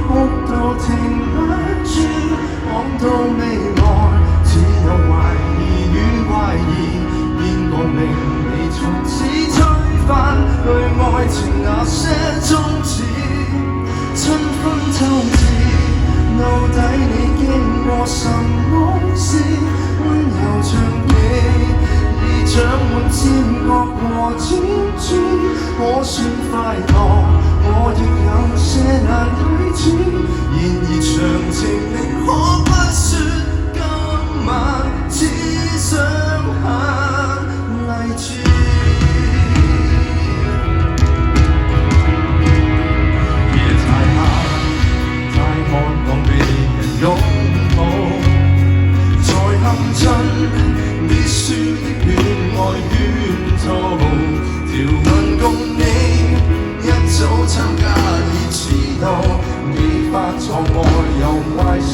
哭到停不住，講到未來，只有懷疑與懷疑，邊個令你從此推翻對愛情那些宗旨？春分秋至，到底你經過什麼事？溫柔像你，已長滿尖角和尖刺，可算快樂，我亦有些難啟齒。然而詳情寧可不說，今晚只想下勵志。夜太黑，太渴望被人擁抱，在陷進必輸的戀愛圈套，條文共你一早參加已知道，既發錯愛又怪誰？